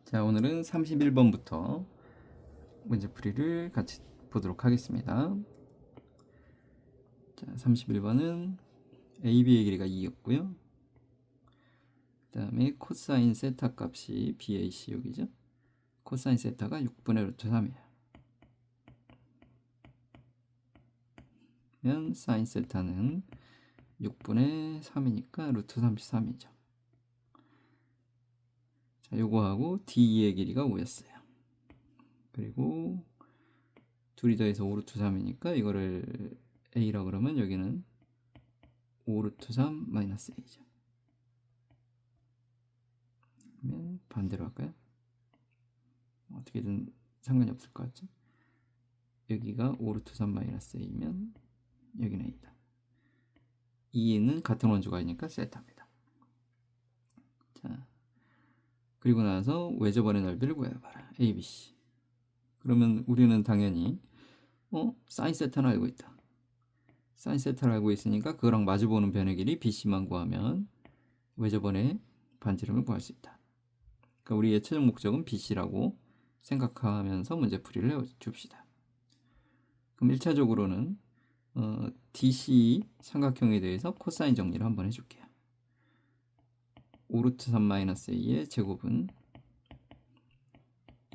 자, 오늘은 31번부터 문제풀이를 같이 보도록 하겠습니다. 자, 31번은 AB의 길이가 2였고요. 그 다음에 코사인 세타 값이 BAC 여기죠. 코사인 세타가 6분의 루트 3이에요. 그러면 사인 세타는 6분의 3이니까 루트 33이죠. 자, 요거하고 DE의 길이가 5였어요. 그리고 둘이 더해서 5루트 3이니까 이거를 A라 그러면 여기는 5루트 3 마이너스 A죠. 그러면 반대로 할까요? 어떻게든 상관이 없을 것 같죠? 여기가 5루트 3 마이너스 A면 여기는 A다. 2는 같은 원주가 아니니까 세타입니다. 자, 그리고 나서 외접원의 넓이를 구해봐라. ABC. 그러면 우리는 당연히 사인 세타는 알고 있다. 사인 세타를 알고 있으니까 그거랑 마주보는 변의 길이 BC만 구하면 외접원의 반지름을 구할 수 있다. 그러니까 우리의 최종 목적은 BC라고 생각하면서 문제풀이를 해줍시다. 그럼 1차적으로는 DC 삼각형에 대해서 코사인 정리를 한번 해줄게요. 5루트 3 마이너스 A의 제곱은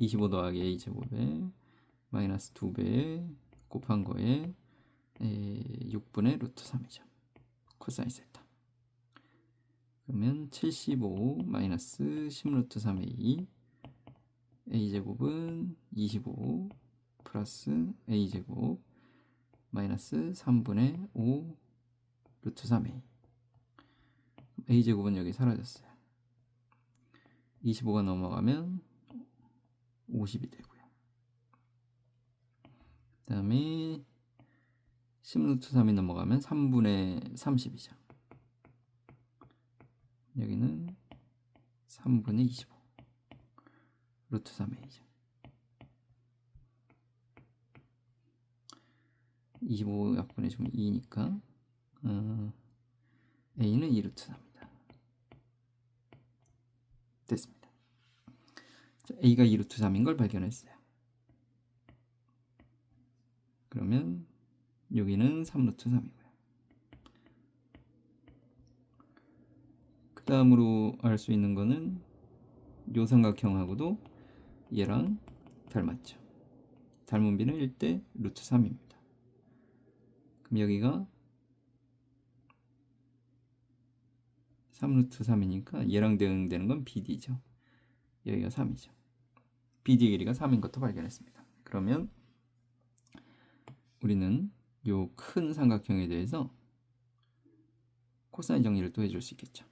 25 더하기 A 제곱에 마이너스 2배 곱한 거에 6분의 루트 3이죠. 코사인 세타. 그러면 75 마이너스 10 루트 3A A 제곱은 25 플러스 A 제곱 마이너스 3분의 5 루트 3A. A 제곱은 여기 사라졌어요. 25가 넘어가면 50이 되고요. 그 다음에 10 루트 3이 넘어가면 3분의 30이죠. 여기는 3분의 25 루트 3a죠. 25 약분해 주면 2니까 a는 2 루트 3이다. 됐습니다. 자, a가 2 루트 3인 걸 발견했어요. 그러면 여기는 3 루트 3이고요. 그 다음으로 알 수 있는 거는 요 삼각형하고도 얘랑 닮았죠. 닮은 비는 1대 루트 3입니다. 그럼 여기가 3 루트 3이니까 얘랑 대응되는 건 BD죠. 여기가 3이죠. BD의 길이가 3인 것도 발견했습니다. 그러면 우리는 요 큰 삼각형에 대해서 코사인 정리를 또 해줄 수 있겠죠.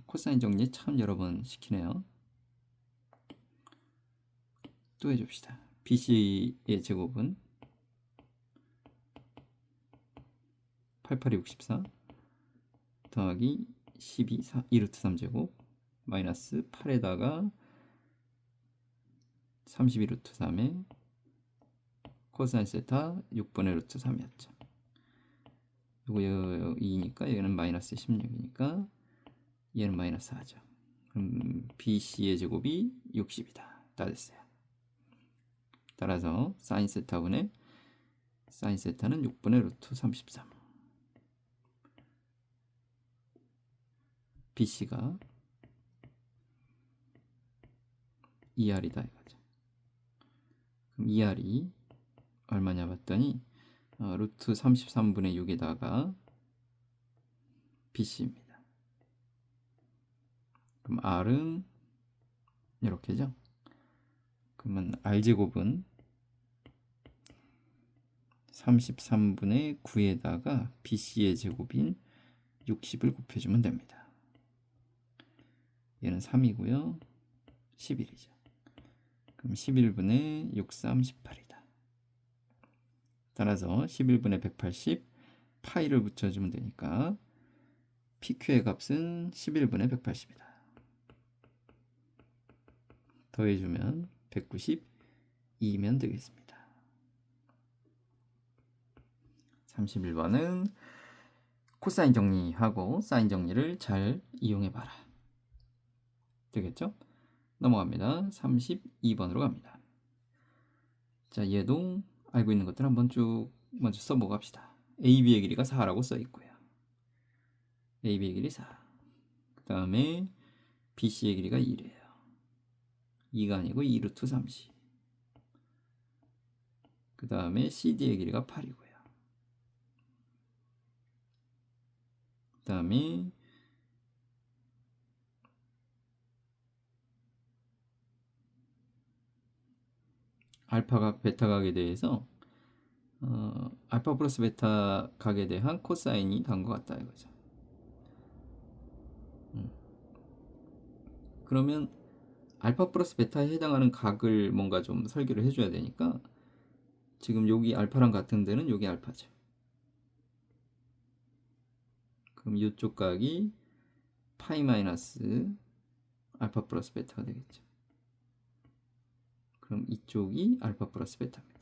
코사인 정리 참 여러 번 시키네요. 또 해줍시다. BC의 제곱은 8864 더하기 12 2루트 3제곱 마이너스 8에다가 32루트 3에 코사인 세타 6분의 루트 3이었죠. 요거 2니까 얘는 마이너스 16이니까 얘는 마이너스 4죠. 그럼 BC의 제곱이 60이다. 다 됐어요. 따라서 사인 세타분의 사인 세타는 6분의 루트 33. BC가 2R이다 이거죠. 그럼 2R이 얼마냐 봤더니 루트 33분의 6에다가 BC입니다. 그럼 R은 이렇게죠. 그러면 R제곱은 33분의 9에다가 BC의 제곱인 60을 곱해주면 됩니다. 얘는 3이고요. 11이죠. 그럼 11분의 63, 18이다. 따라서 11분의 180 파이를 붙여주면 되니까 PQ의 값은 11분의 180이다. 더해주면 192면 되겠습니다. 31번은 코사인 정리하고 사인 정리를 잘 이용해봐라. 되겠죠? 넘어갑니다. 32번으로 갑니다. 자, 얘도 알고 있는 것들 한번 쭉 먼저 써보고 갑시다. AB의 길이가 4라고 써 있고요. AB의 길이 4. 그 다음에 BC의 길이가 2래요. 2가 아니고 2루트 30. 그 다음에 CD의 길이가 8이고요. 그 다음에 알파각, 베타각에 대해서 알파 플러스 베타 각에 대한 코사인이 단 것 같다 이거죠. 그러면 알파 플러스 베타에 해당하는 각을 뭔가 좀 설계를 해줘야 되니까 지금 여기 알파랑 같은 데는 여기 알파죠. 그럼 이쪽 각이 파이 마이너스 알파 플러스 베타가 되겠죠. 그럼 이쪽이 알파 플러스 베타입니다.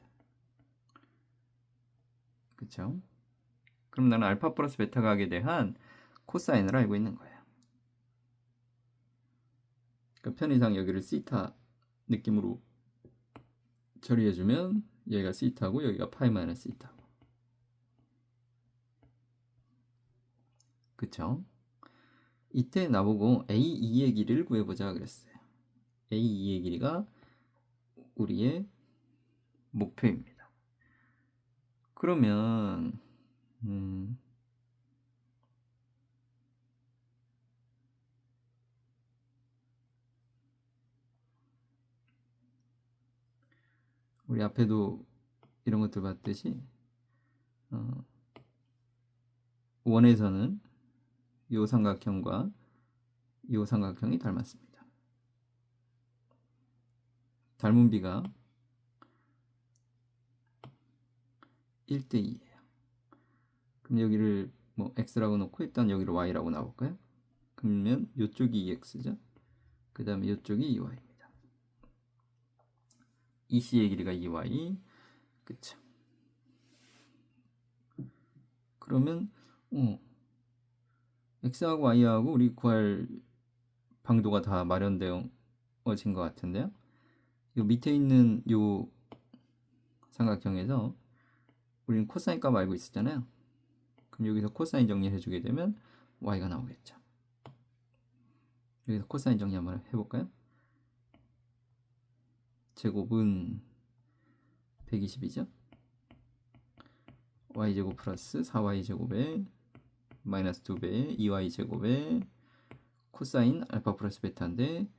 그쵸? 그럼 나는 알파 플러스 베타 각에 대한 코사인을 알고 있는 거예요. 그러니까 편의상 여기를 시타 느낌으로 처리해주면 여기가 시타고 여기가 파이 마이너스 시타고. 그쵸? 이때 나보고 A2의 길이를 구해보자 그랬어요. A2의 길이가 우리의 목표입니다. 그러면 우리 앞에도 이런 것들 봤듯이 원에서는 이 삼각형과 이 삼각형이 닮았습니다. 닮은 비가 1대2예요. 그럼 여기를 뭐 x라고 놓고 일단 여기를 y라고 놔볼까요? 그러면 이쪽이 2x죠. 그 다음에 이쪽이 2y입니다. EC의 길이가 2y. 그쵸. 그러면 x하고 y하고 우리 구할 방도가 다 마련되어진 것 같은데요. 요 밑에 있는 요 삼각형에서 우리는 코사인 값 알고 있었잖아요. 그럼 여기서 코사인 정리를 해주게 되면 y가 나오겠죠. 여기서 코사인 정리 한번 해볼까요? 제곱은 120이죠. y제곱 플러스 4y제곱에 마이너스 2배의 2y제곱에 코사인 알파 플러스 베타인데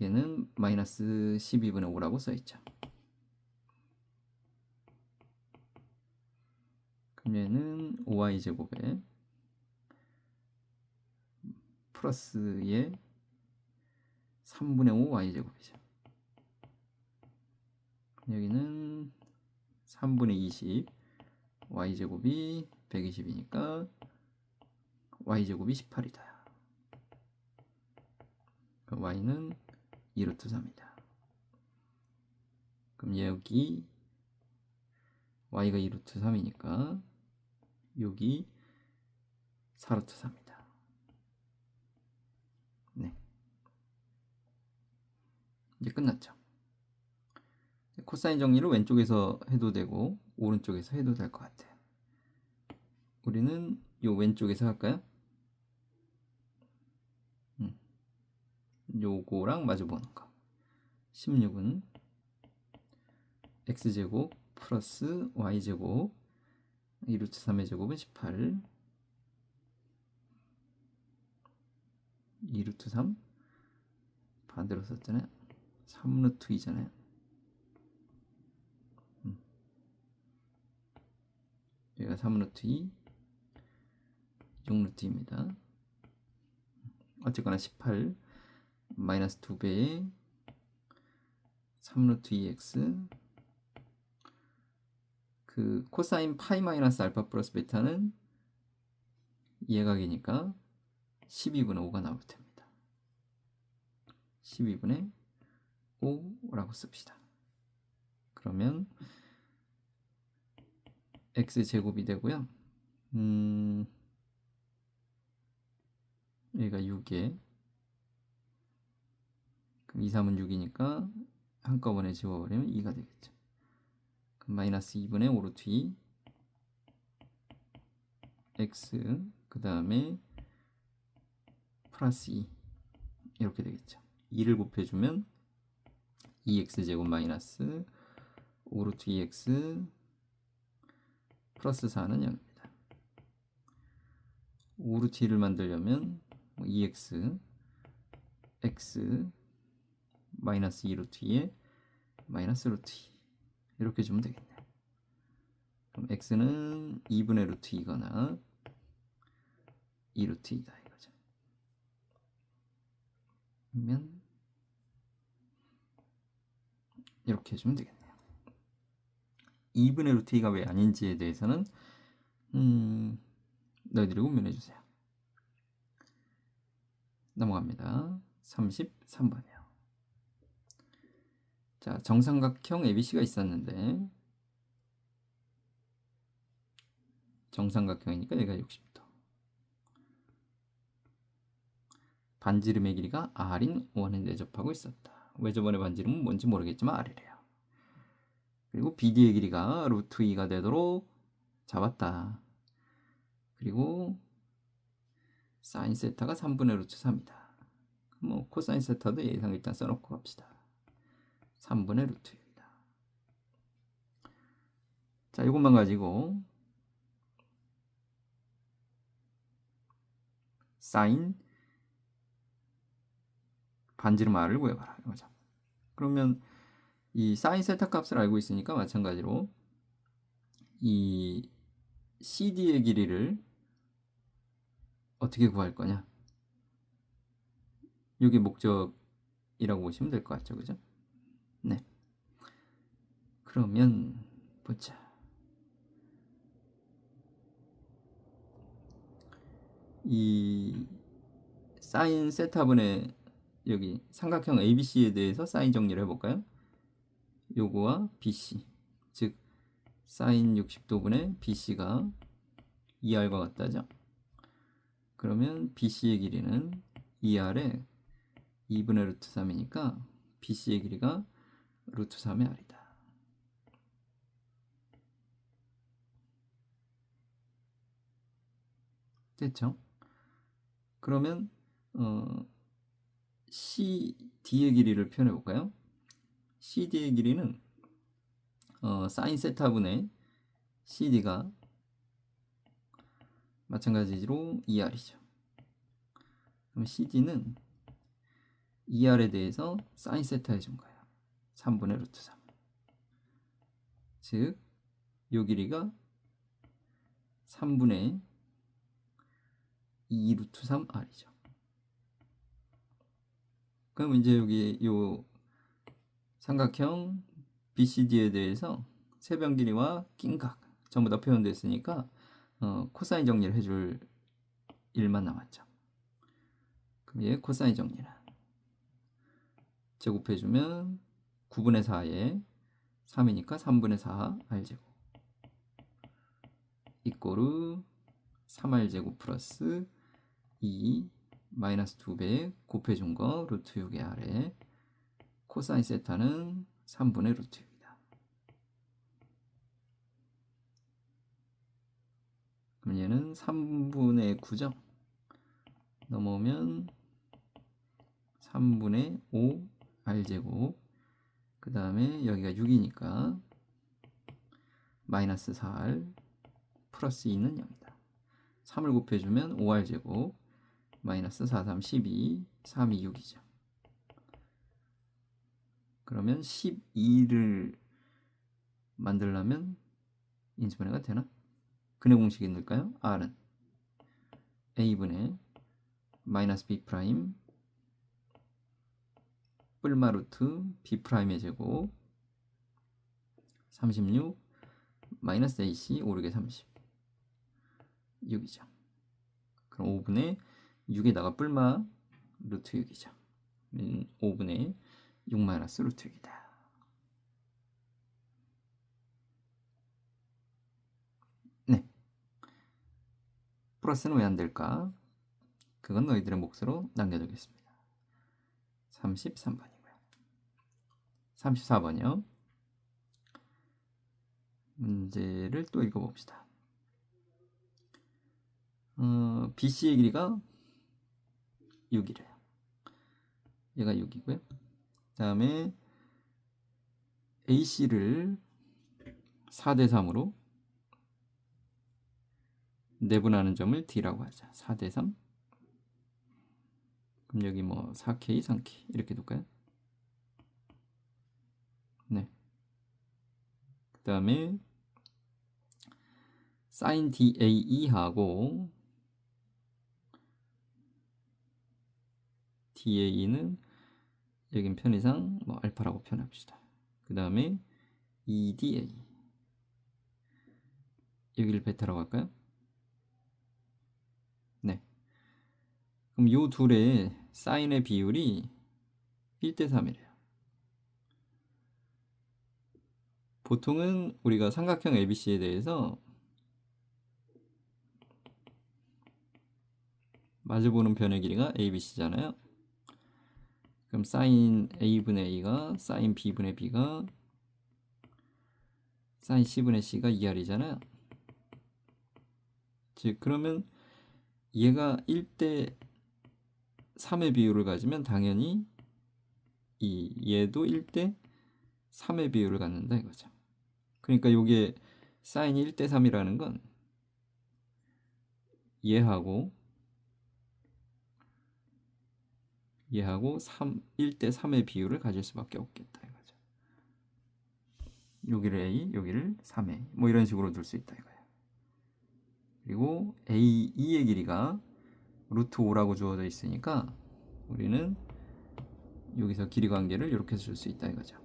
얘는 마이너스 12분의 5라고 써있죠. 그럼 얘는 5y제곱에 플러스의 3분의 5 y제곱이죠. 여기는 3분의 20 y제곱이 120이니까 y제곱이 18이다. 그럼 y는 2루트 3이다. 그럼 여기 y가 2루트 3이니까 여기 4루트 3이다. 네. 이제 끝났죠. 코사인 정리를 왼쪽에서 해도 되고 오른쪽에서 해도 될 것 같아요. 우리는 요 왼쪽에서 할까요? 요거랑 마주보는 거. 16은 x제곱 플러스 y제곱 2루트 3의 제곱은 18 2루트 3 반대로 썼잖아요. 3루트 2잖아요. 여기가 3루트 2 6루트입니다. 어쨌거나 18 마이너스 2배의 3루트 2x 그 코사인 파이 마이너스 알파 플러스 베타는 이해각이니까 12분의 5가 나올 테입니다. 12분의 5라고 씁시다. 그러면 x제곱이 되고요. 여기가 6에 그럼 2, 3은 6이니까 한꺼번에 지워버리면 2가 되겠죠. 그럼 마이너스 2분의 5 루트 2 x 그 다음에 플러스 2 이렇게 되겠죠. 2를 곱해주면 2x제곱 마이너스 5 루트 2x 플러스 4는 0입니다. 5 루트 2를 만들려면 2x x 마이너스 2 루트 2에 마이너스 루트 2 이렇게 주면 되겠네요. 그럼 x는 2분의 루트 2거나 2 루트 2다 이거죠. 그러면 이렇게 해주면 되겠네요. 2분의 루트 2가 왜 아닌지에 대해서는 너희들이 고민해주세요. 넘어갑니다. 33번이요. 자, 정삼각형 ABC가 있었는데 정삼각형이니까 여기가 60도. 반지름의 길이가 R인 원에 내접하고 있었다. 외접원의 반지름은 뭔지 모르겠지만 R이래요. 그리고 BD의 길이가 루트 2가 되도록 잡았다. 그리고 사인 세타가 3분의 루트 3이다. 뭐 코사인 세타도 예상 일단 써놓고 갑시다. 3분의 루트 6이다. 자, 이것만 가지고 사인 반지름 R을 구해봐라 이거죠. 그러면 이 사인 세타 값을 알고 있으니까 마찬가지로 이 CD의 길이를 어떻게 구할 거냐? 이게 목적이라고 보시면 될 것 같죠, 그죠? 네. 그러면 보자. 이 사인 세타분의 여기 삼각형 ABC에 대해서 사인 정리를 해볼까요? 요거와 BC, 즉 사인 60도분의 BC가 2R과 같다죠? 그러면 BC의 길이는 2R에 2분의 루트 3이니까 BC의 길이가 루트 3의 R이다. 됐죠? 그러면 CD의 길이를 표현해 볼까요? CD의 길이는 사인 세타분의 CD가 마찬가지로 2R이죠. 그럼 CD는 2R에 대해서 사인 세타 해준 거예요. 3분의 루트 3. 즉, 요 길이가 3분의 2 루트 3R이죠. 그럼 이제 여기 요 삼각형 BCD에 대해서 세변 길이와 낀각 전부 다 표현됐으니까 코사인 정리를 해줄 일만 남았죠. 그럼 얘 코사인 정리는 제곱해주면 9분의 4에 3이니까 3분의 4 R제곱 이꼬르 3R제곱 플러스 2 마이너스 2배 곱해준 거 루트 6의 R에 코사인 세타는 3분의 루트 6이다. 그럼 얘는 3분의 9죠. 넘어오면 3분의 5 R제곱 그 다음에 여기가 6이니까 마이너스 4R 플러스 2는 0이다. 3을 곱해주면 5R제곱 마이너스 4, 3, 12 3이 6이죠. 그러면 12를 만들려면 인수분해가 되나? 근의 공식이 있을까요? R은 A분의 마이너스 B 프라임 뿔마 루트 B 프라임의 제곱 36 마이너스 AC 5, 6에 30 6이죠. 그럼 5분의 6에다가 뿔마 루트 6이죠. 5분의 6 마이너스 루트 6이다. 네. 플러스는 왜 안 될까? 그건 너희들의 몫으로 남겨두겠습니다. 33번이고요. 34번이요. 문제를 또 읽어봅시다. BC의 길이가 6이래요. 얘가 6이고요. 그 다음에 AC를 4대3으로 내분하는 점을 D라고 하자. 4대3. 그럼 여기 뭐 4K, 3K 이렇게 둘까요? 네. 그 다음에 sin DAE하고 DAE는 여긴 편의상 뭐 알파라고 표현합시다. 그 다음에 EDA 여기를 베타라고 할까요? 네. 그럼 요 둘의 사인의 비율이 1대3이래요. 보통은 우리가 삼각형 ABC에 대해서 마주보는 변의 길이가 ABC잖아요. 그럼 사인 A분의 A가 사인 B분의 B가 사인 C분의 C가 2R이잖아요. 즉 그러면 얘가 1대3의 비율을 가지면 당연히 얘도 1대3의 비율을 갖는다 이거죠. 그러니까 이게 사인이 1대3이라는 건 얘하고 1대3의 비율을 가질 수밖에 없겠다 이거죠. 여기를 A, 여기를 3A 뭐 이런 식으로 둘 수 있다 이거예요. 그리고 A2의 길이가 루트 5라고 주어져 있으니까 우리는 여기서 길이 관계를 이렇게 쓸 수 있다 이거죠.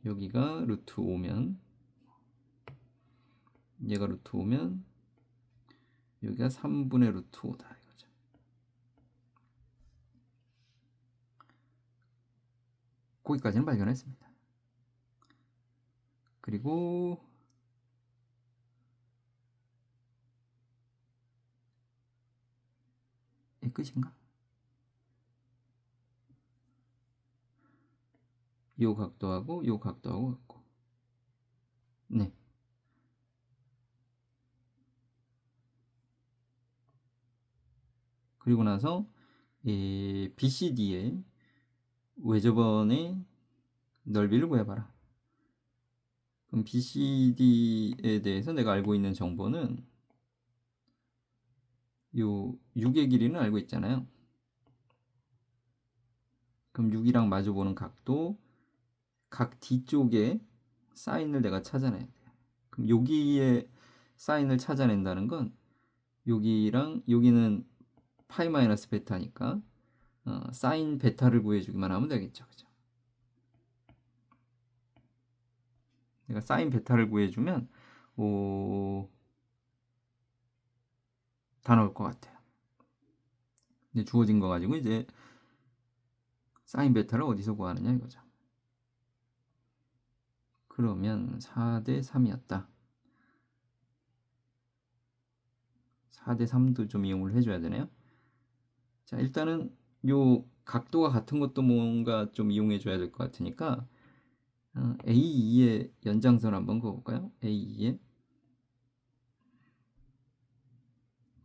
여기가 루트 5면 얘가 루트 5면 여기가 3분의 루트 5다 이거죠. 거기까지는 발견했습니다. 그리고 이 끝인가? 요 각도하고 요 각도하고 같고. 네. 그리고 나서 이 BCD의 외접원의 넓이를 구해봐라. 그럼 BCD에 대해서 내가 알고 있는 정보는 요 6의 길이는 알고 있잖아요. 그럼 6이랑 마주보는 각도 각 뒤쪽에 사인을 내가 찾아내야 돼요. 그럼 여기에 사인을 찾아낸다는 건 여기랑 여기는 파이 마이너스 베타니까 사인 베타를 구해주기만 하면 되겠죠. 그죠? 내가 사인 베타를 구해주면 다 나올 것 같아요. 근데 주어진 거 가지고 이제 사인 베타를 어디서 구하느냐 이거죠. 그러면 4대3이었다. 4대3도 좀 이용을 해줘야 되네요. 자, 일단은 요 각도가 같은 것도 뭔가 좀 이용해줘야 될 것 같으니까 A2의 연장선 한번 그어볼까요? A2의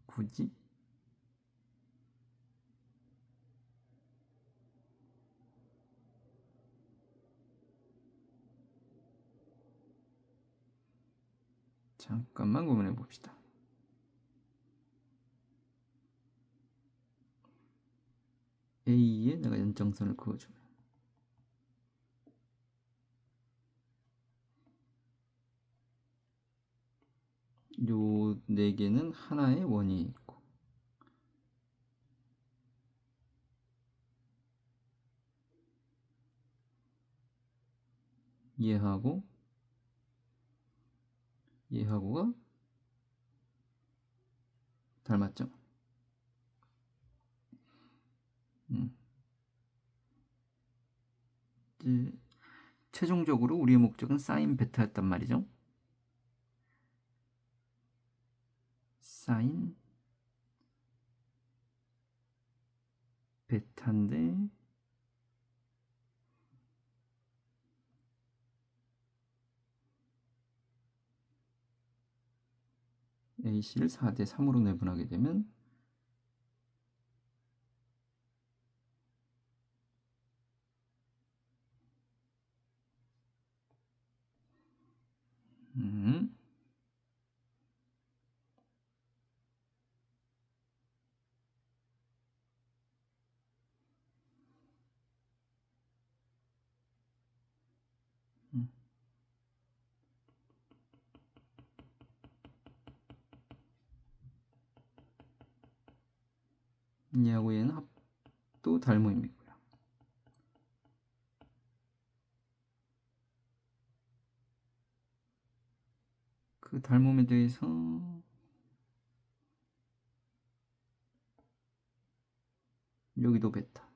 굳이 잠깐만 고민해 봅시다. A에 내가 연장선을 그어주면 요 네 개는 하나의 원이 있고 얘하고가 닮았죠? 이제 최종적으로 우리의 목적은 사인 베타였단 말이죠. 사인 베타인데 AC를 4대 3으로 내분하게 되면 얘하고 얘는 합도 닮음이고요. 그 닮음에 대해서 여기도 베타.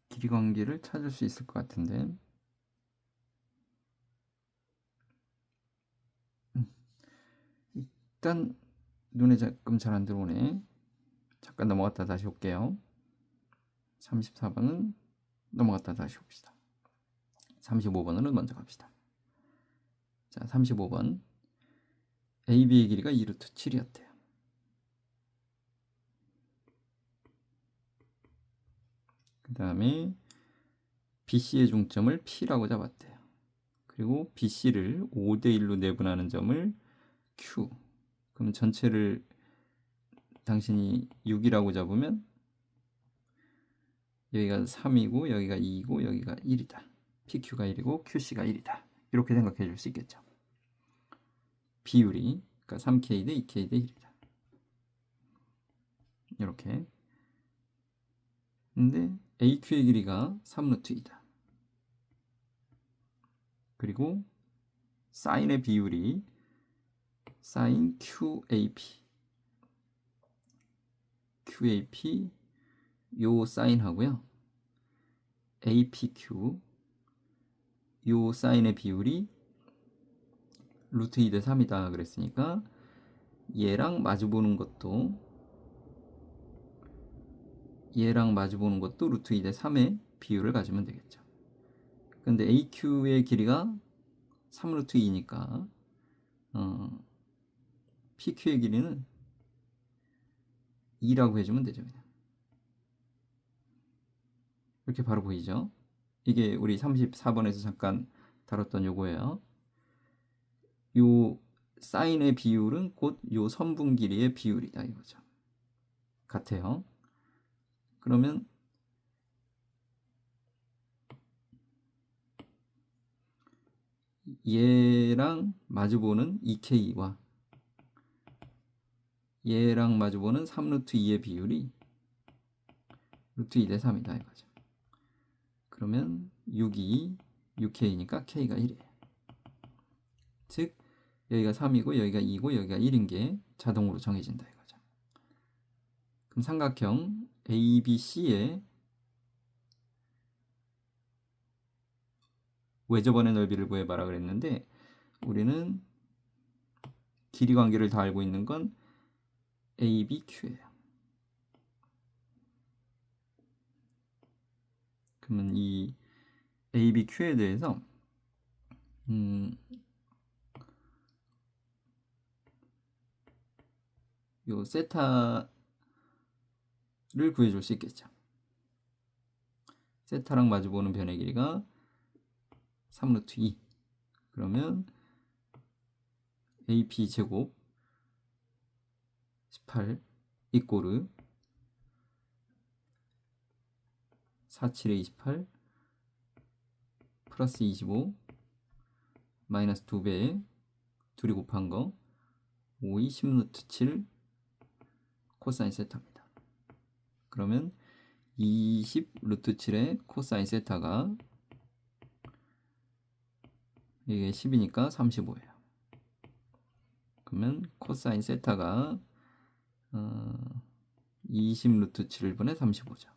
길이 관계를 찾을 수 있을 것 같은데 일단 눈에 조금 잘 안 들어오네. 잠깐 넘어갔다 다시 올게요. 34번은 넘어갔다 다시 옵시다. 35번으로 먼저 갑시다. 자, 35번 AB의 길이가 2루트 7이었대요. 그 다음에 BC의 중점을 P라고 잡았대요. 그리고 BC를 5대1로 내분하는 점을 Q. 그럼 전체를 당신이 6이라고 잡으면 여기가 3이고 여기가 2이고 여기가 1이다. PQ가 1이고 QC가 1이다. 이렇게 생각해 줄 수 있겠죠. 비율이 그러니까 3K 대 2K 대 1이다. 이렇게. 근데 AQ의 길이가 3루트 2다. 그리고 사인의 비율이 사인 QAP. QAP 요 사인하고요. APQ 요 사인의 비율이 루트 2 대 3이다 그랬으니까 얘랑 마주보는 것도 루트 2 대 3의 비율을 가지면 되겠죠. 근데 AQ의 길이가 3루트 2니까 PQ의 길이는 2라고 해주면 되죠. 그냥. 이렇게 바로 보이죠? 이게 우리 34번에서 잠깐 다뤘던 요거예요. 요 사인의 비율은 곧 요 선분 길이의 비율이다 이거죠. 같아요. 그러면 얘랑 마주보는 2K와 얘랑 마주보는 3루트 2의 비율이 루트 2 대 3이다 이거죠. 그러면 6이 6K니까 K가 1이에요. 즉 여기가 3이고 여기가 2고 여기가 1인 게 자동으로 정해진다 이거죠. 그럼 삼각형 ABC의 외접원의 넓이를 구해봐라 그랬는데 우리는 길이 관계를 다 알고 있는 건 ABQ예요. 그러면 이 ABQ에 대해서 요 세타를 구해줄 수 있겠죠. 세타랑 마주보는 변의 길이가 3루트 2. 그러면 AP 제곱 18 이꼬르 47에 28 플러스 25 마이너스 2배에 둘이 곱한 거 5이 10루트 7 코사인 세타입니다. 그러면 20 루트 7의 코사인 세타가 이게 10이니까 35예요. 그러면 코사인 세타가 20 루트 7분의 35죠.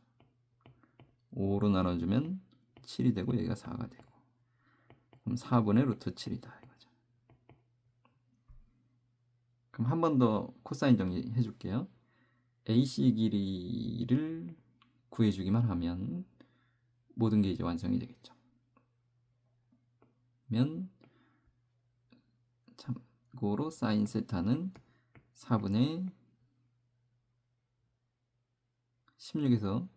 5로 나눠주면 7이 되고 여기가 4가 되고 그럼 4분의 루트 7이다 이거죠. 그럼 한 번 더 코사인 정리해 줄게요. AC 길이를 구해주기만 하면 모든 게 이제 완성이 되겠죠. 참고로 사인 세타는 4분의 16에서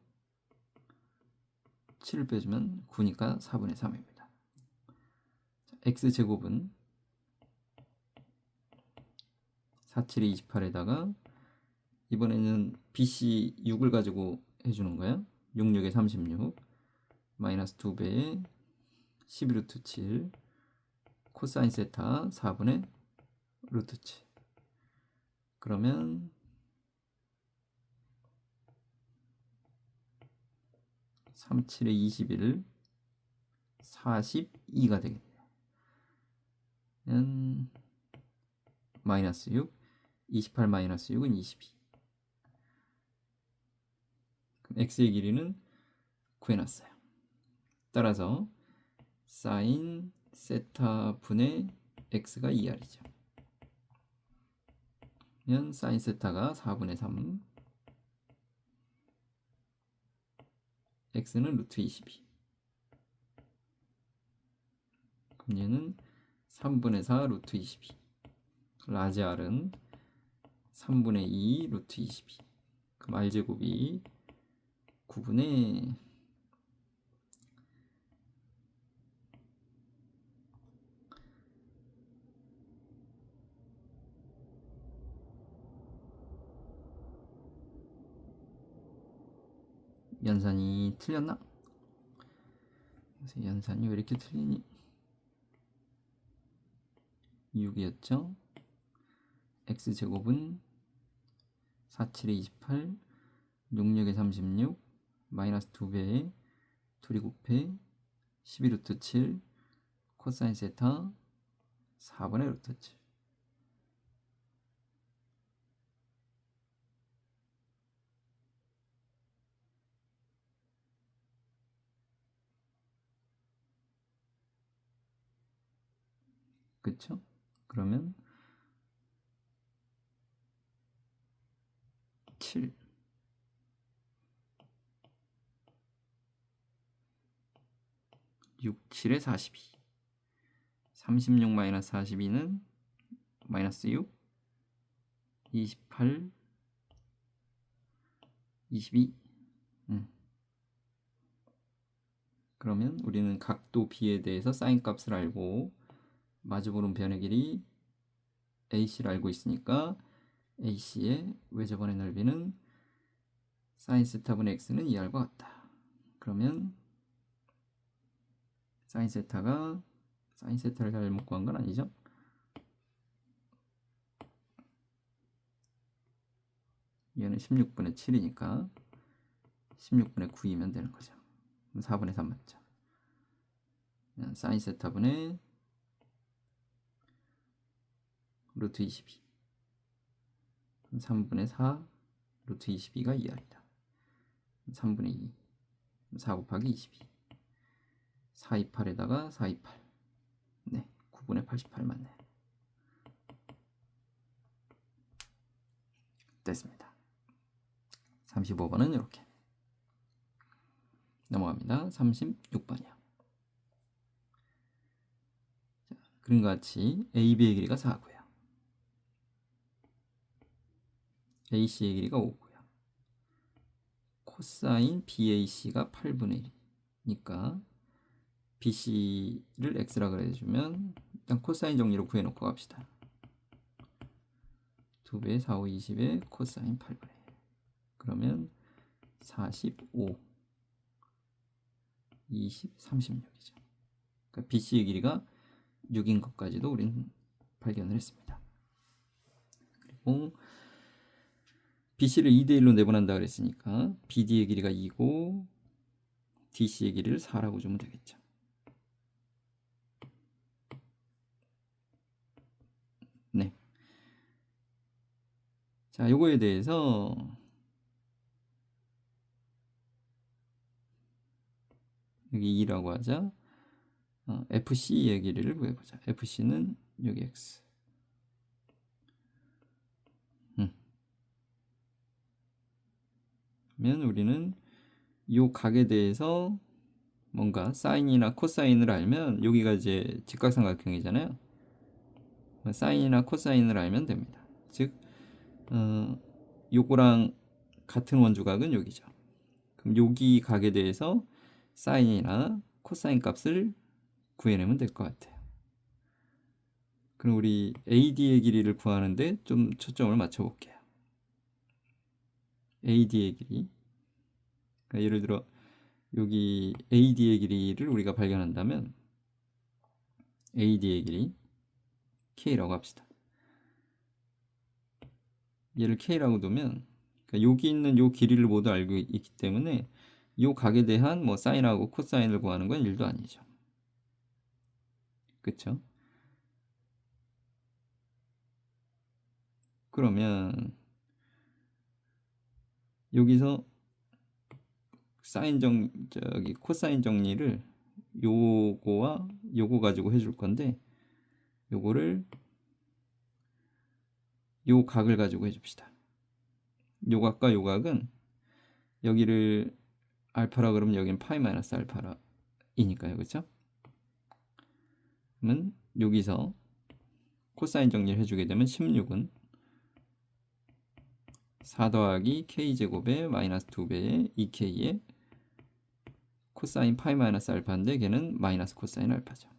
7을 빼주면 9니까 4분의 3입니다. x제곱은 4, 7이 28에다가 이번에는 bc 6을 가지고 해주는 거야. 6, 6에 36 마이너스 2배에 12 루트 7 코사인 세타 4분의 루트 7. 그러면 3, 7에 21 42가 되겠네요. 마이너스 6 28 마이너스 6은 22. 그럼 x의 길이는 구해놨어요. 따라서 사인 세타 분의 x가 2r이죠. 그러면 사인 세타가 4분의 3 x는 루트 22. 그럼 얘는 3분의 4 루트 22. 라지 r은 3분의 2 루트 22. 그럼 r제곱이 9분의 연산이 틀렸나? 그래서 연산이 왜 이렇게 틀리니? 6이었죠? x제곱은 4, 7에 28 6, 6에 36 마이너스 2배에 2이 곱해 12 루트 7 코사인 세타 4분의 루트 7. 그쵸? 그러면 7 6, 7에 42 36 마이너스 42는 마이너스 6 28 22 그러면 우리는 각도 B에 대해서 사인 값을 알고 마주보는 변의 길이 AC를 알고 있으니까 AC의 외접원의 넓이는 사인 세타분의 x는 2r과 같다. 그러면 사인 세타를 잘못 구한 건 아니죠? 얘는 16분의 7이니까 16분의 9이면 되는 거죠. 4분의 3 맞죠? 사인 세타분의 루트 22 3분의 4 루트 22가 2r이다. 3분의 2 4 곱하기 22 4, 2, 8에다가 4, 2, 8 네, 9분의 88 맞네. 됐습니다. 35번은 이렇게 넘어갑니다. 36번이요. 그림과 같이 AB의 길이가 4고요. AC의 길이가 5고요. 코사인 BAC가 8분의 1이니까 BC를 X라 그래주면 일단 코사인 정리로 구해놓고 갑시다. 2배 4, 5, 20에 코사인 8분의 1 그러면 45 20, 36이죠. 그러니까 BC의 길이가 6인 것까지도 우린 발견을 했습니다. 그리고 BC를 2대1로 내분한다 그랬으니까 BD의 길이가 2고 DC의 길이를 4라고 주면 되겠죠. 네. 자, 요거에 대해서 여기 2라고 하자. FC의 길이를 구해보자. FC는 여기 X. 그러면 우리는 요 각에 대해서 뭔가 사인이나 코사인을 알면 여기가 이제 직각삼각형이잖아요. 사인이나 코사인을 알면 됩니다. 즉 요거랑 같은 원주각은 여기죠. 그럼 여기 각에 대해서 사인이나 코사인 값을 구해내면 될 것 같아요. 그럼 우리 AD의 길이를 구하는데 좀 초점을 맞춰볼게요. AD의 길이. 그러니까 예를 들어 여기 AD의 길이를 우리가 발견한다면 AD의 길이 K라고 합시다. 얘를 K라고 두면 그러니까 여기 있는 요 길이를 모두 알고 있기 때문에 요 각에 대한 뭐 사인하고 코사인을 구하는 건 일도 아니죠. 그쵸? 그러면 여기서 코사인 정리를 요거와 요거 가지고 해줄 건데 요거를 요 각을 가지고 해줍시다. 요 각과 요 각은 여기를 알파라 그러면 여기는 파이 마이너스 알파라이니까요. 그렇죠? 그러면 여기서 코사인 정리를 해주게 되면 16은 4 더하기 k제곱에 마이너스 2배의 2k의 코사인 파이 마이너스 알파인데 걔는 마이너스 코사인 알파죠.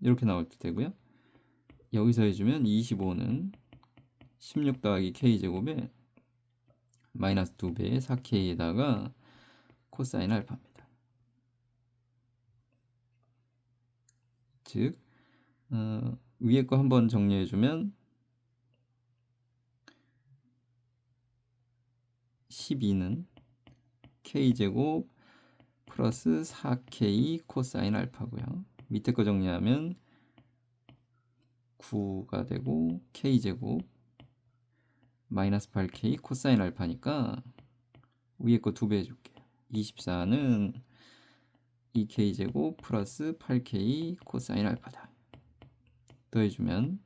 이렇게 나올 때 되고요. 여기서 해주면 25는 16 더하기 k제곱에 마이너스 2배의 4k에다가 코사인 알파입니다. 즉 위에 거 한번 정리해주면 12는 k제곱 플러스 4k 코사인 알파고요. 밑에 거 정리하면 9가 되고 k제곱 마이너스 8k 코사인 알파니까 위에 거 2배 해줄게요. 24는 2k제곱 플러스 8k 코사인 알파다. 더해주면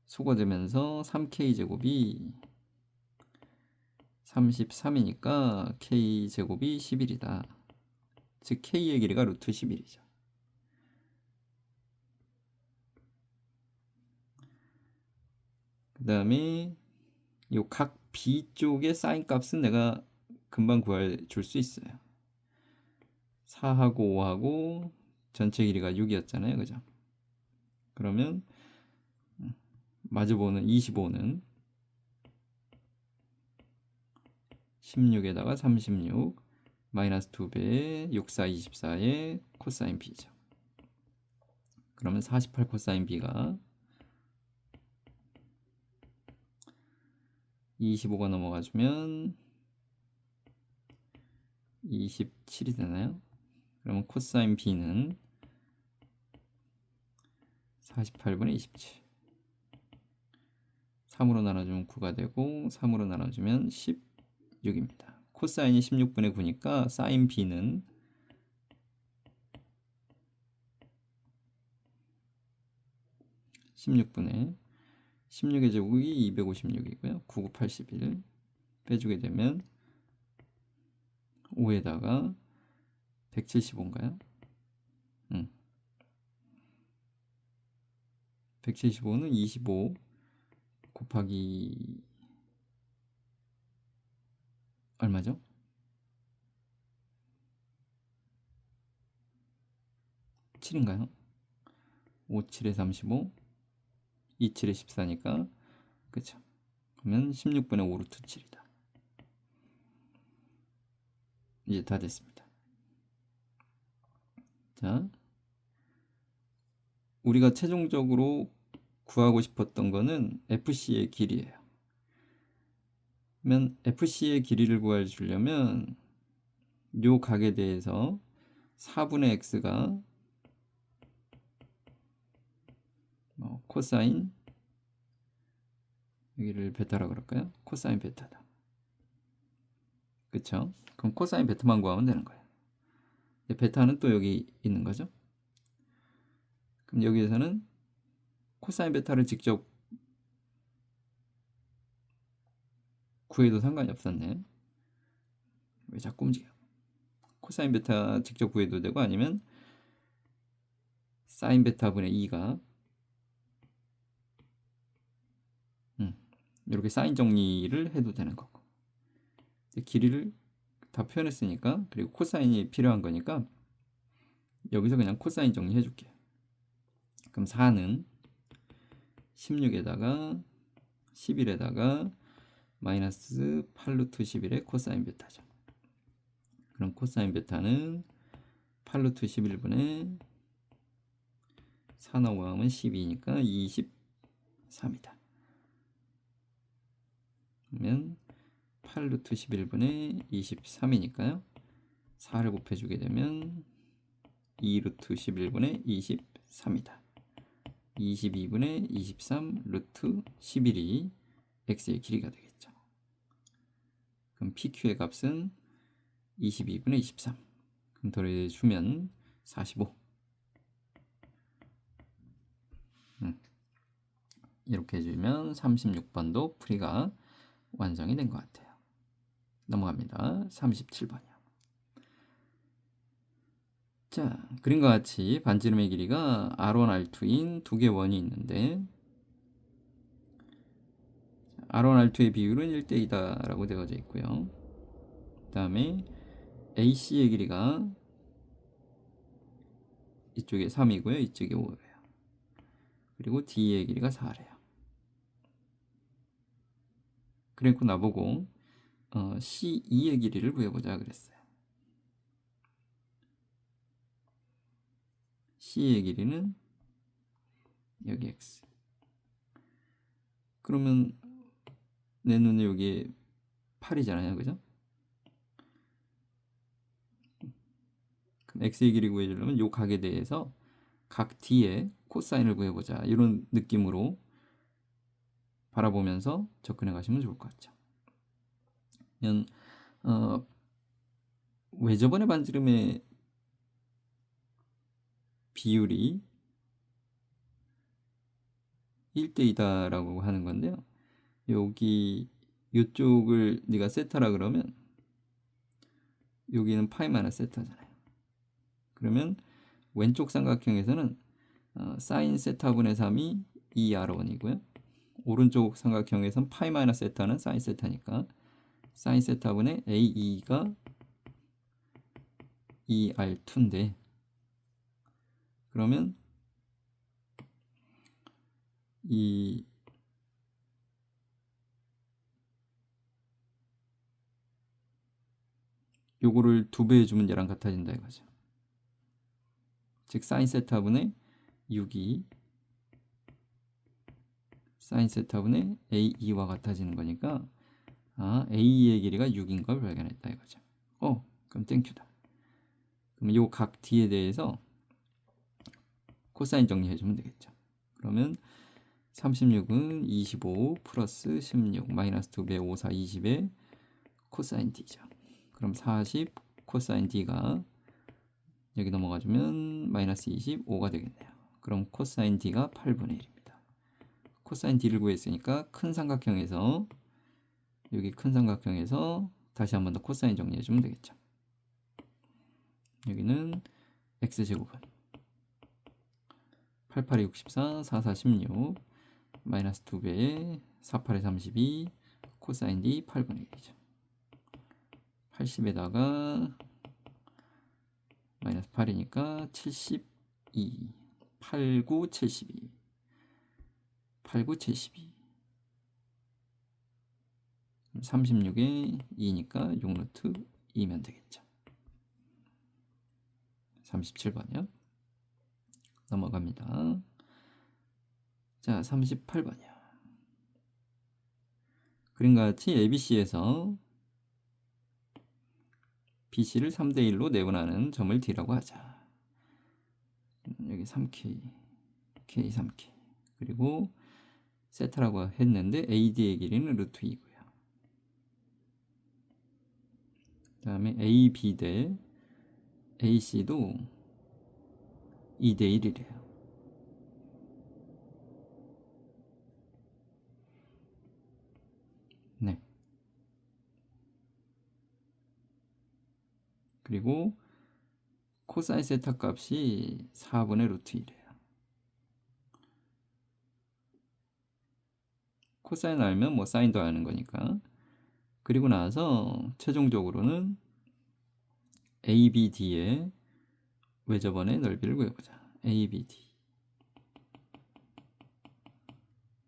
소거되면서 3k제곱이 33이니까 k제곱이 11이다. 즉 k의 길이가 루트 11이죠. 그 다음에 요 각 B쪽의 사인 값은 내가 금방 구해줄 수 있어요. 4하고 5하고 전체 길이가 6이었잖아요. 그죠? 그러면 마주보는 25는 16에다가 36 마이너스 2배의 64, 24의 코사인 B죠. 그러면 48 코사인 B가 25가 넘어가주면 27이 되나요? 그러면 코사인 B는 48분의 27 3으로 나눠주면 9가 되고 3으로 나눠주면 16입니다. 코사인이 16분의 9니까 사인 B는 16분의 16의 제곱이 256이고요. 9, 9, 81 빼주게 되면 5에다가 175인가요? 175는 25 곱하기 얼마죠? 7인가요? 5, 7에 35 2, 7에 14니까 그쵸? 그러면 16분의 5 루트 7이다. 이제 다 됐습니다. 자, 우리가 최종적으로 구하고 싶었던 거는 FC의 길이에요. 그러면 FC의 길이를 구해주려면 요 각에 대해서 4분의 x가 코사인 여기를 베타라 그럴까요? 코사인 베타다. 그쵸? 그럼 코사인 베타만 구하면 되는 거예요. 베타는 또 여기 있는 거죠. 그럼 여기에서는 코사인 베타를 직접 구해도 상관이 없었네. 왜 자꾸 움직여? 코사인 베타 직접 구해도 되고 아니면 사인 베타분의 2가 이렇게 사인 정리를 해도 되는 거고. 길이를 다 표현했으니까, 그리고 코사인이 필요한 거니까 여기서 그냥 코사인 정리해 줄게요. 그럼 4는 16에다가 11에다가 마이너스 8루트 11의 코사인 베타죠. 그럼 코사인 베타는 8루트 11분의 4 넘어가면 12니까 23이다. 그러면 8루트 11분의 23이니까요. 4를 곱해주게 되면 2루트 11분의 23이다. 22분의 23 루트 11이 x의 길이가 되겠죠. 그럼 PQ의 값은 22분의 23. 그럼 더해주면 45. 이렇게 해주면 36번도 풀이가 완성이 된 것 같아요. 넘어갑니다. 37번이요. 자, 그림과 같이 반지름의 길이가 R1, R2인 두 개의 원이 있는데 R1, R2의 비율은 1대2다 라고 되어져 있고요. 그 다음에 AC의 길이가 이쪽에 3이고요. 이쪽에 5래요. 그리고 D의 길이가 4래요. 그래놓고 나보고 C2의 길이를 구해보자 그랬어요. C의 길이는 여기 X. 그러면 내 눈에 여기 8이잖아요. 그죠? 그럼 X의 길이 구해주려면 요 각에 대해서 각 D의 코사인을 구해보자. 이런 느낌으로 바라보면서 접근해 가시면 좋을 것 같죠. 그러면 외접원의 반지름의 비율이 1대2다 라고 하는 건데요. 여기 이쪽을 네가 세타라 그러면 여기는 파이 마이너스 세타잖아요. 그러면 왼쪽 삼각형에서는 사인 세타분의 3이 2R1이고요. 오른쪽 삼각형에서는 파이 마이너스 세타는 사인 세타니까 사인 세타분의 A2가 2R2인데 그러면 이 요거를 2배 해주면 얘랑 같아진다 이거죠. 즉 사인 세타분의 6이 사인 세타분의 A2와 같아지는 거니까 A의 길이가 6인 걸 발견했다 이거죠. 그럼 땡큐다. 그럼 요 각 D에 대해서 코사인 정리해주면 되겠죠. 그러면 36은 25 플러스 16 마이너스 2배 5, 4, 20의 코사인 D죠. 그럼 40 코사인 D가 여기 넘어가주면 마이너스 25가 되겠네요. 그럼 코사인 D가 8분의 1입니다. 코사인 D를 구했으니까 큰 삼각형에서 여기 큰 삼각형에서 다시 한 번 더 코사인 정리해주면 되겠죠. 여기는 X제곱은 8, 8에 64, 4, 4, 16 마이너스 2배에 4, 8에 32 코사인 D 8분의 1이죠. 80에다가 마이너스 8이니까 72 8, 9, 72 8, 9, 72 36에 2니까 6루트 2면 되겠죠. 37번이요. 넘어갑니다. 자, 38번이요. 그림과 같이 ABC에서 BC를 3대1로 내분하는 점을 D라고 하자. 여기 3K, K, 3K. 그리고 세타라고 했는데 AD의 길이는 루트 2고요. 그 다음에 AB 대 AC도 2대1이래요. 네. 그리고 코사인 세타 값이 4분의 루트 1이에요. 코사인 알면 뭐 사인도 아는 거니까. 그리고 나서 최종적으로는 ABD의 외접원의 넓이를 구해보자. ABD.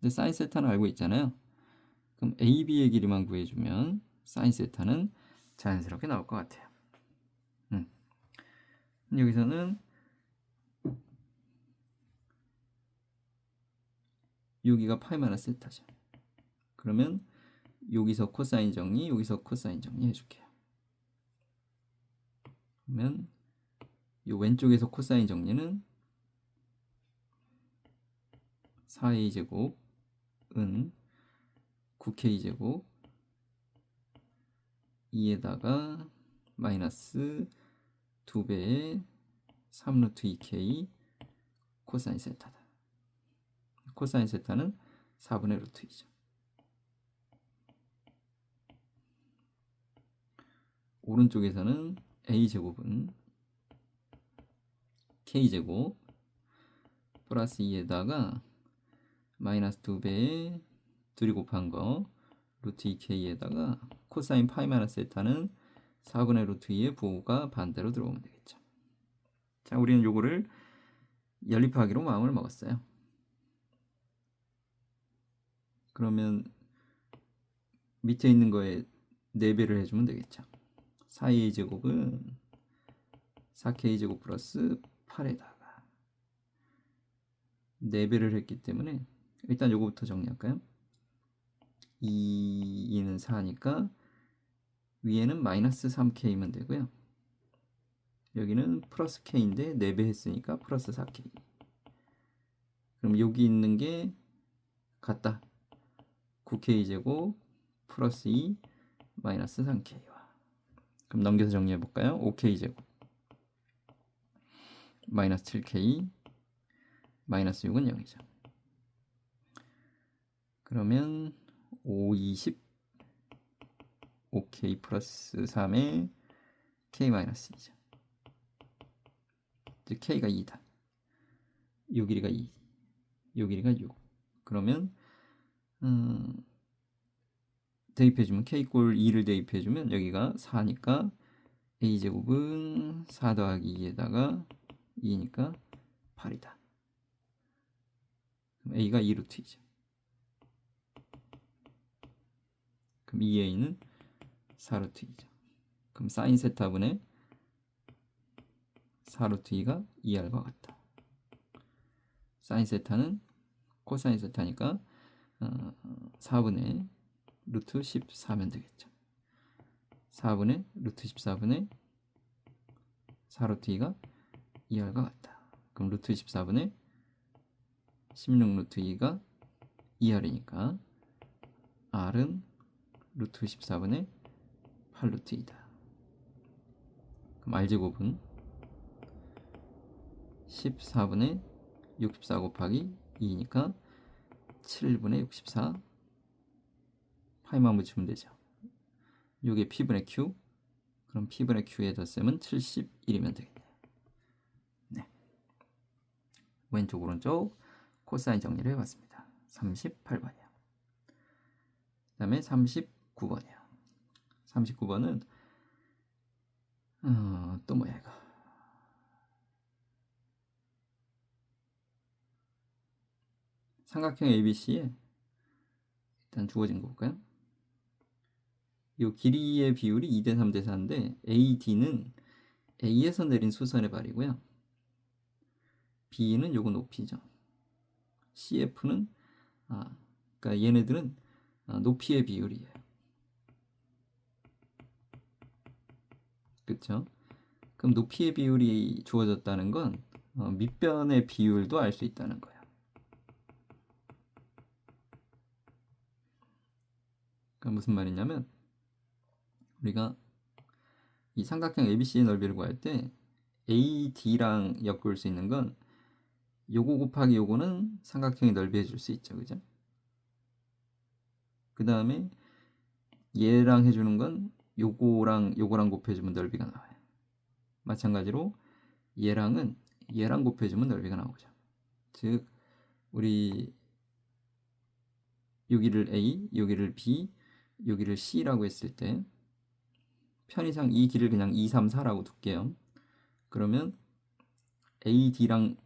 근데 사인 세타는 알고 있잖아요. 그럼 AB의 길이만 구해주면 사인 세타는 자연스럽게 나올 것 같아요. 여기서는 여기가 파이 마이너스 세타죠. 그러면 여기서 코사인 정리, 여기서 코사인 정리 해줄게요. 그러면 이 왼쪽에서 코사인 정리는 4a제곱은 9k제곱 2에다가 마이너스 2배의 3루트 2k 코사인 세타다. 코사인 세타는 4분의 루트 2죠. 오른쪽에서는 a제곱은 k제곱 플러스 2에다가 마이너스 2배의 둘이 곱한 거 루트 2k에다가 코사인 파이 마이너스 세타는 4분의 루트 2의 부호가 반대로 들어오면 되겠죠. 자, 우리는 요거를 연립하기로 마음을 먹었어요. 그러면 밑에 있는 거에 4배를 해주면 되겠죠. 4a제곱은 4k제곱 플러스 8에다가 4배를 했기 때문에 일단 요거부터 정리할까요? 2는 4니까 위에는 마이너스 3k면 되고요. 여기는 플러스 k인데 4배 했으니까 플러스 4k. 그럼 여기 있는 게 같다. 9k제곱 플러스 2 마이너스 3k와. 그럼 넘겨서 정리해 볼까요? 5k제곱 마이너스 7k 마이너스 6은 0이죠. 그러면 5, 20 5k 플러스 3에 k 마이너스 2죠. 즉 k가 2다. 요 길이가 2, 요 길이가 6. 그러면 대입해주면 k꼴 2를 대입해주면 여기가 4니까 a제곱은 4 더하기 2에다가 2니까 8이다. 그럼 a가 2루트 2죠. 그럼 2a는 4루트 2죠. 그럼 사인 세타분의 4루트 2가 2r과 같다. 사인 세타는 코사인 세타니까 4분의 루트 14면 되겠죠. 4분의 루트 14분의 4루트 2가 2r과 같다. 그럼 루트 14분의 16 루트 2가 2r이니까 r은 루트 14분의 8 루트 2다. 그럼 r제곱은 14분의 64 곱하기 2니까 7분의 64 파이만 붙이면 되죠. 요게 p분의 q. 그럼 p분의 q의 덧셈은 71이면 되겠네요. 네. 왼쪽 오른쪽 코사인 정리를 해봤습니다. 38번이요. 그 다음에 39번이요. 39번은 또 뭐야 이거. 삼각형 ABC에 일단 주어진 거 볼까요? 이 길이의 비율이 2대 3대 4인데 AD는 A에서 내린 수선의 발이고요. B는 요거 높이죠. CF는 그러니까 얘네들은 높이의 비율이에요. 그렇죠? 그럼 높이의 비율이 주어졌다는 건 밑변의 비율도 알 수 있다는 거예요. 그러니까 무슨 말이냐면 우리가 이 삼각형 ABC의 넓이를 구할 때 AD랑 엮을 수 있는 건 요거 곱하기 요거는 삼각형의 넓이 해줄 수 있죠. 그죠? 그 다음에 얘랑 해주는 건 요거랑 곱해주면 넓이가 나와요. 마찬가지로 얘랑 곱해주면 넓이가 나오죠. 즉 우리 여기를 A, 여기를 B, 여기를 C라고 했을 때 편의상 이 길을 그냥 2, 3, 4라고 둘게요. 그러면 A, D랑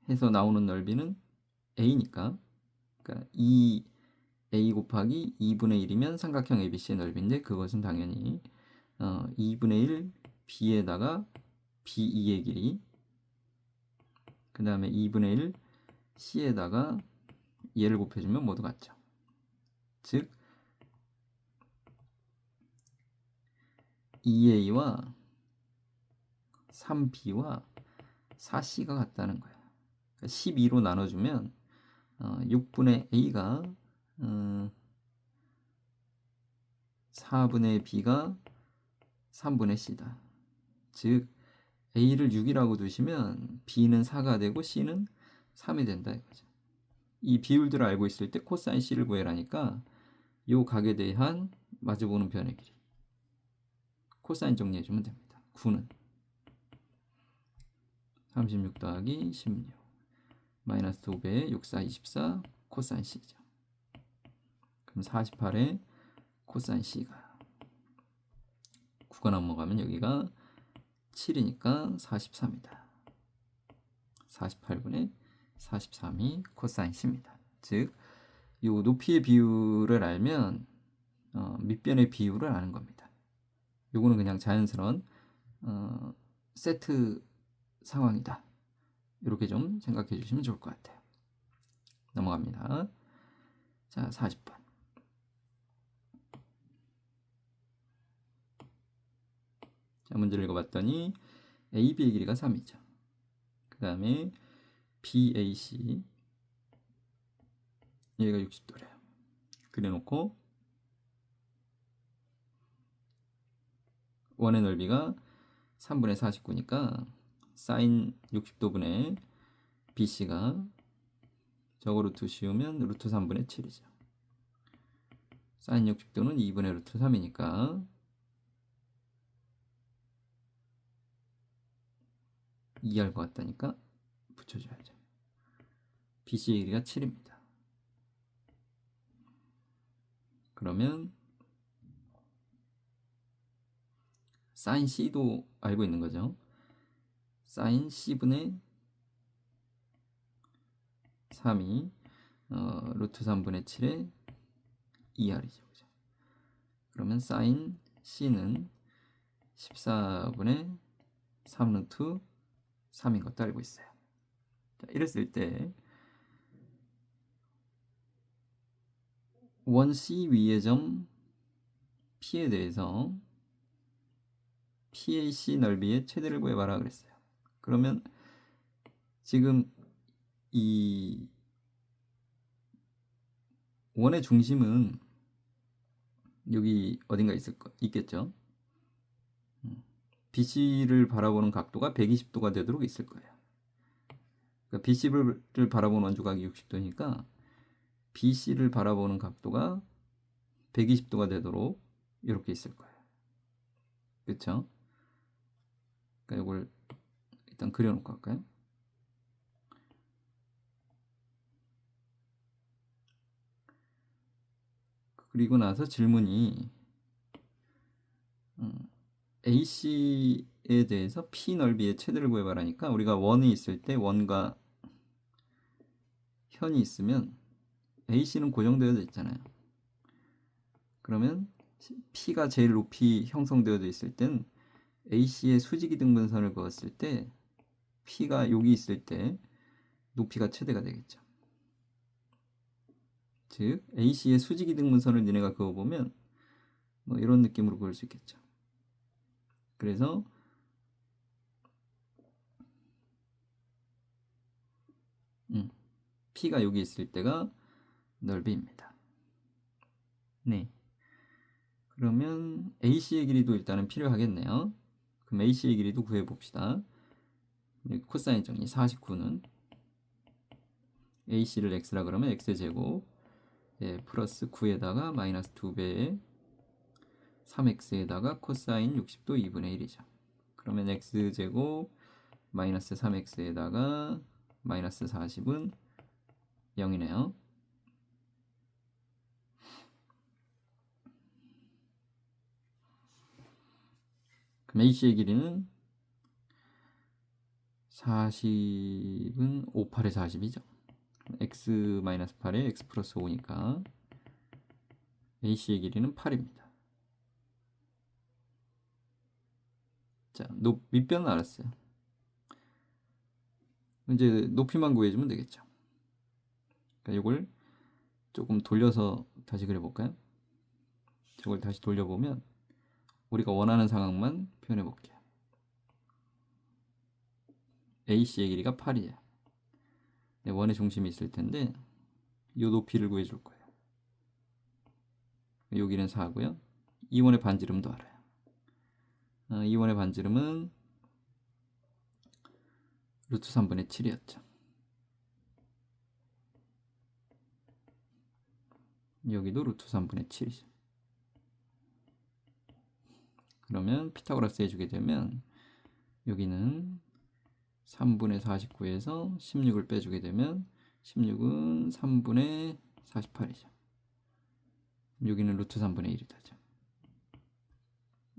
해서 나오는 넓이는 A니까, 그러니까 2A 곱하기 2분의 1이면 삼각형 ABC의 넓이인데, 그것은 당연히 2분의 1 B에다가 B2의 길이, 그 다음에 2분의 1 C에다가 얘를 곱해주면 모두 같죠. 즉 2A와 3B와 4C가 같다는 거예요. 그러니까 12로 나눠주면 6분의 A가 4분의 B가 3분의 C다. 즉 A를 6이라고 두시면 B는 4가 되고 C는 3이 된다 이거죠. 이 비율들을 알고 있을 때 코사인 C를 구해라니까 요 각에 대한 마주보는 변의 길이 코사인 정리해주면 됩니다. 9는 36 더하기 16 마이너스 2배의 6, 4, 24 코사인 C죠. 그럼 48에 코사인 C가 9가 넘어가면 여기가 7이니까 43이다. 48분의 43이 코사인 C입니다. 즉, 이 높이의 비율을 알면 밑변의 비율을 아는 겁니다. 요거는 그냥 자연스러운 세트 상황이다. 이렇게 좀 생각해 주시면 좋을 것 같아요. 넘어갑니다. 자, 40번. 자, 문제를 읽어봤더니 AB의 길이가 3이죠. 그 다음에 BAC 얘가 60도래요. 그래놓고 원의 넓이가 3분의 49니까 사인 60도분의 BC가 저거 루트 씌우면 루트 3분의 7이죠. 사인 60도는 2분의 루트 3이니까 2할 것 같다니까 붙여줘야죠. BC의 길이가 7입니다. 그러면 사인 C도 알고 있는 거죠. 사인 C분의 3이 루트 3분의 7의 2R이죠. 그러면 사인 C는 14분의 3 루트 3인 것도 알고 있어요. 자, 이랬을 때 원 C 위의 점 P에 대해서 PAC 넓이의 최대를 구해봐라 그랬어요. 그러면 지금 이 원의 중심은 여기 어딘가 있겠죠. BC를 바라보는 각도가 120도가 되도록 있을 거예요. 그러니까 BC를 바라보는 원주각이 60도니까 BC를 바라보는 각도가 120도가 되도록 이렇게 있을 거예요. 그렇죠? 그러니까 이걸 일단 그려놓고 할까요? 그리고 나서 질문이 AC에 대해서 P 넓이의 최대를 구해봐라니까 우리가 원이 있을 때 원과 현이 있으면 AC는 고정되어져 있잖아요. 그러면 P가 제일 높이 형성되어져 있을 땐 AC의 수직이 등분선을 그었을 때 P가 여기 있을 때 높이가 최대가 되겠죠. 즉 AC의 수직이 등분선을 니네가 그어보면 뭐 이런 느낌으로 그을 수 있겠죠. 그래서 P가 여기 있을 때가 넓이입니다. 네. 그러면 AC의 길이도 일단은 필요하겠네요. 그럼 AC의 길이도 구해봅시다. 코사인 정리 49는 AC를 X라 그러면 X의 제곱 플러스 9에다가 마이너스 2배의 3X에다가 코사인 60도 2분의 1이죠. 그러면 x제곱 마이너스 3x에다가 마이너스 40은 0이네요. 그럼 AC의 길이는 40은 5, 8에 40이죠. x 마이너스 8에 x 플러스 5니까 AC의 길이는 8입니다. 자, 밑변은 알았어요. 이제 높이만 구해주면 되겠죠. 그러니까 이걸 조금 돌려서 다시 그려볼까요? 저걸 다시 돌려보면 우리가 원하는 상황만 표현해 볼게요. AC의 길이가 8이에요. 원의 중심이 있을 텐데 이 높이를 구해줄 거예요. 여기는 4고요. 이 원의 반지름도 알아요. 이 원의 반지름은 루트 3분의 7이었죠. 여기도 루트 3분의 7이죠. 그러면 피타고라스 해주게 되면 여기는 3분의 49에서 16을 빼주게 되면 16은 3분의 48이죠. 여기는 루트 3분의 1이다죠.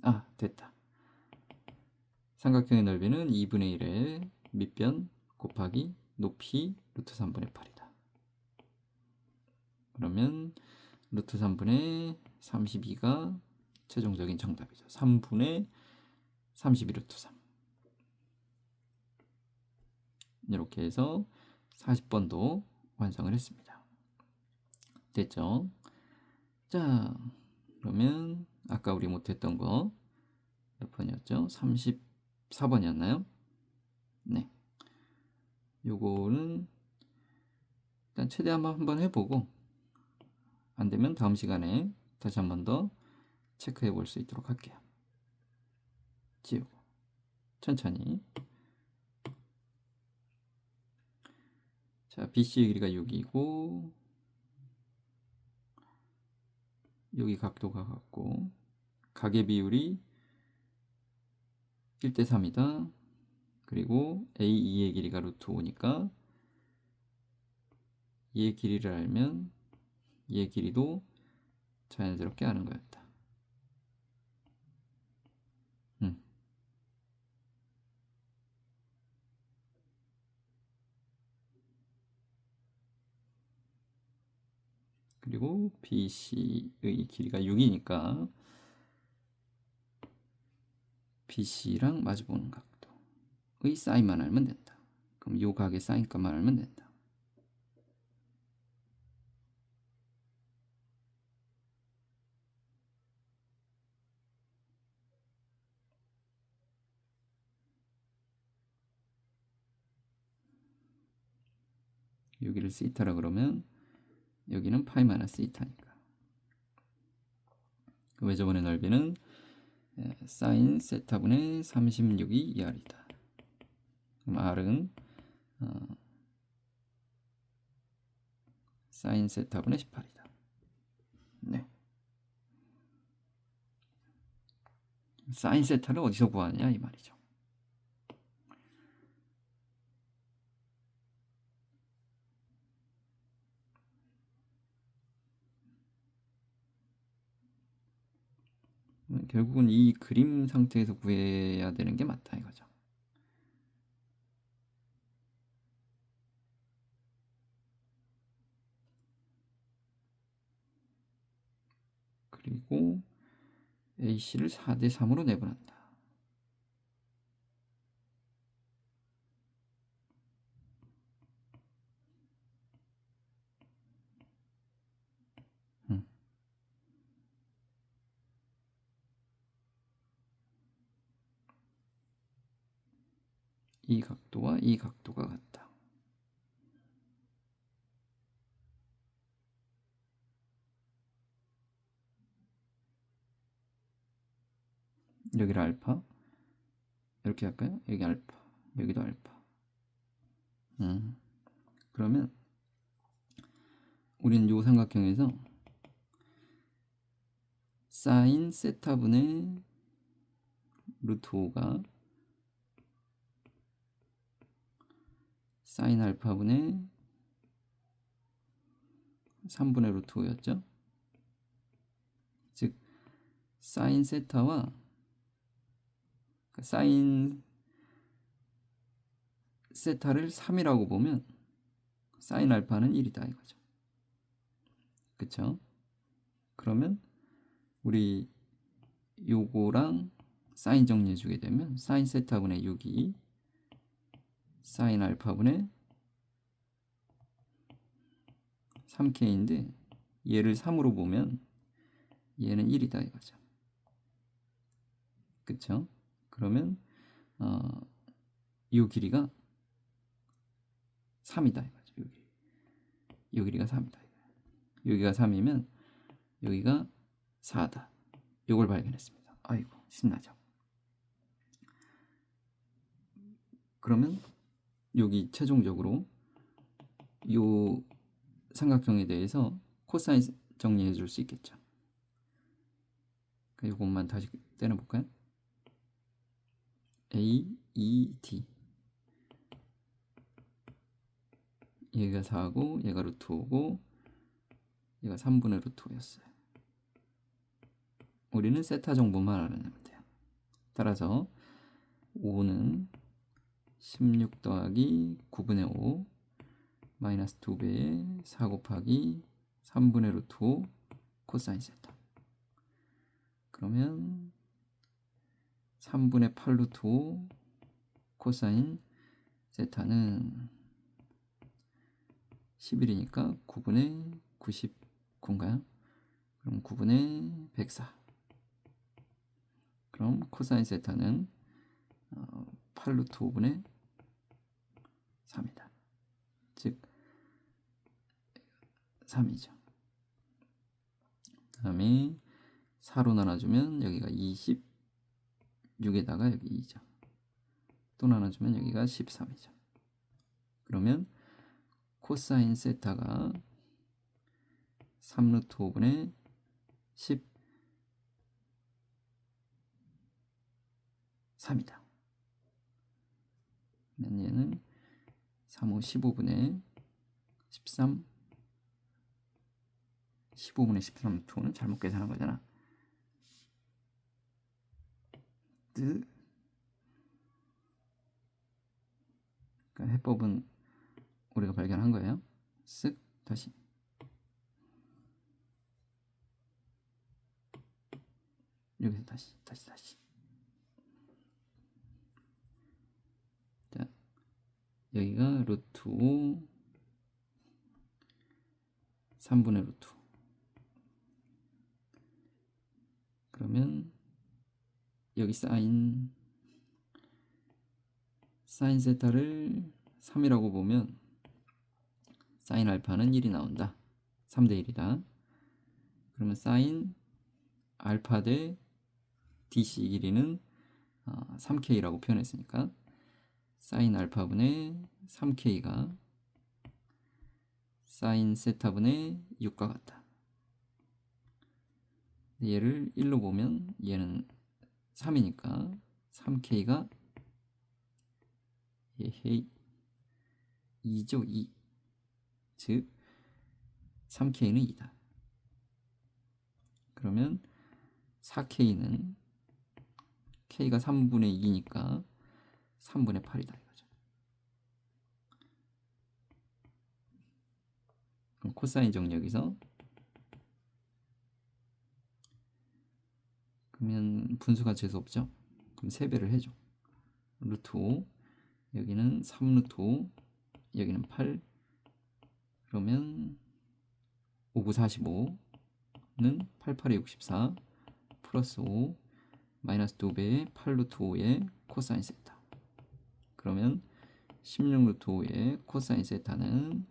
아, 됐다. 삼각형의 넓이는 2분의 1의 밑변 곱하기 높이 루트 3분의 8이다. 그러면 루트 3분의 32가 최종적인 정답이죠. 3분의 32 루트 3. 이렇게 해서 40번도 완성을 했습니다. 됐죠? 자, 그러면 아까 우리 못했던 거 몇 번이었죠? 34번이었나요? 네. 요거는 일단 최대한 한번 해보고 안 되면 다음 시간에 다시 한 번 더 체크해 볼 수 있도록 할게요. 지우고 천천히. 자, BC의 길이가 6이고 여기 각도가 같고 각의 비율이 1대 3이다. 그리고 A2의 길이가 루트 5니까 얘의 길이를 알면 얘의 길이도 자연스럽게 아는 거였다. 그리고 BC의 길이가 6이니까 BC랑 마주보는 각도의 사인만 알면 된다. 그럼 요 각의 사인값만 알면 된다. 여기를 시타라 그러면 여기는 파이 마이너스 이타니까. 외접원의 넓이는 사인 세타분의 36이 2R이다. 그럼 R은 사인 세타분의 18이다. 네. 사인 세타를 어디서 구하느냐 이 말이죠. 결국은 이 그림 상태에서 구해야 되는 게 맞다 이거죠. 그리고 AC를 4대 3으로 내분한다. 이 각도와 이 각도가 같다. 여기를 알파 이렇게 할까요? 여기 알파 여기도 알파. 그러면 우리는 요 삼각형에서 사인 세타분의 루트 5가 사인 알파분의 3분의 루트 5였죠. 즉 사인 세타와 사인 세타를 3이라고 보면 사인 알파는 1이다 이거죠. 그쵸? 그러면 우리 요거랑 사인 정리해 주게 되면 사인 세타분의 6이 사인 알파분의 3k인데 얘를 3으로 보면 얘는 1이다 이거죠. 그쵸? 그러면 요 길이가 3이다 이거죠. 요 길이가 3이다. 여기가 3이면 여기가 4다. 요걸 발견했습니다. 아이고 신나죠. 그러면 여기 최종적으로 요 삼각형에 대해서 코사인 정리해 줄 수 있겠죠. 이것만 다시 떼내볼까요? A, E, D 얘가 4고 얘가 루트 5고 얘가 3분의 루트 5였어요. 우리는 세타 정보만 알아내면 돼요. 따라서 5는 16 더하기 9분의 5 마이너스 2배의 4 곱하기 3분의 루트 5 코사인 세타. 그러면 3분의 8 루트 5 코사인 세타는 11이니까 9분의 99인가요? 그럼 9분의 104. 그럼 코사인 세타는 8 루트 5분의 3이다. 즉 3이죠. 그 다음에 4로 나눠주면 여기가 26에다가 여기 2죠. 또 나눠주면 여기가 13이죠. 그러면 코사인 세타가 3 루트 5분의 13이다. 그러면 얘는 3호 15분의 13 15분의 13 루트 5는 잘못 계산한 거잖아. 그러니까 해법은 우리가 발견한 거예요. 쓱 다시 여기서 다시 자, 여기가 루트 5 3분의 루트 5 그러면 여기 사인 세타를 3이라고 보면 사인 알파는 1이 나온다. 3대 1이다. 그러면 사인 알파 대 DC 길이는 3K라고 표현했으니까 사인 알파분의 3K가 사인 세타분의 6과 같다. 얘를 1로 보면 얘는 3이니까 3K가 2죠. 2. 즉 3K는 2다. 그러면 4K는 K가 3분의 2니까 3분의 8이다 이거죠. 그럼 코사인 정리 여기서 그러면 분수가 재수 없죠. 그럼 3배를 해줘. 루트 5 여기는 3 루트 5 여기는 8 그러면 5, 9, 45는 8, 8에 64 플러스 5 마이너스 2배의 8 루트 5의 코사인 세타. 그러면 16 루트 5의 코사인 세타는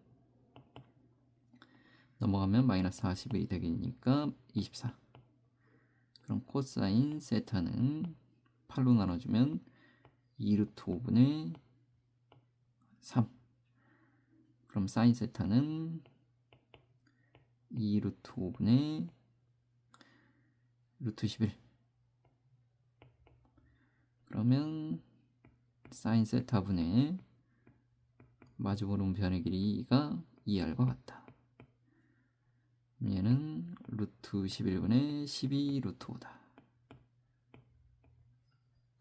넘어가면 마이너스 40이 되니까 24. 그럼 코사인 세타는 8로 나눠주면 2 루트 5분의 3. 그럼 사인 세타는 2 루트 5분의 루트 11. 그러면 사인 세타분의 마주보는 변의 길이가 2r과 같다. 얘는 루트 11분의 12 루트 5다.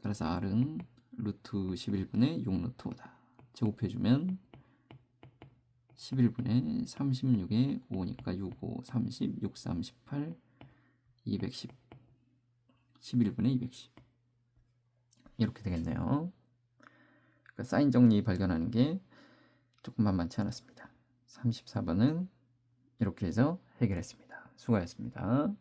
따라서 r은 루트 11분의 6 루트 5다. 제곱해주면 11분의 36에 5니까 6, 5, 30, 6, 3, 18, 210, 11분의 210 이렇게 되겠네요. 그러니까 사인 정리 발견하는 게 조금 만만치 않았습니다. 34번은 이렇게 해서 해결했습니다. 수고하셨습니다.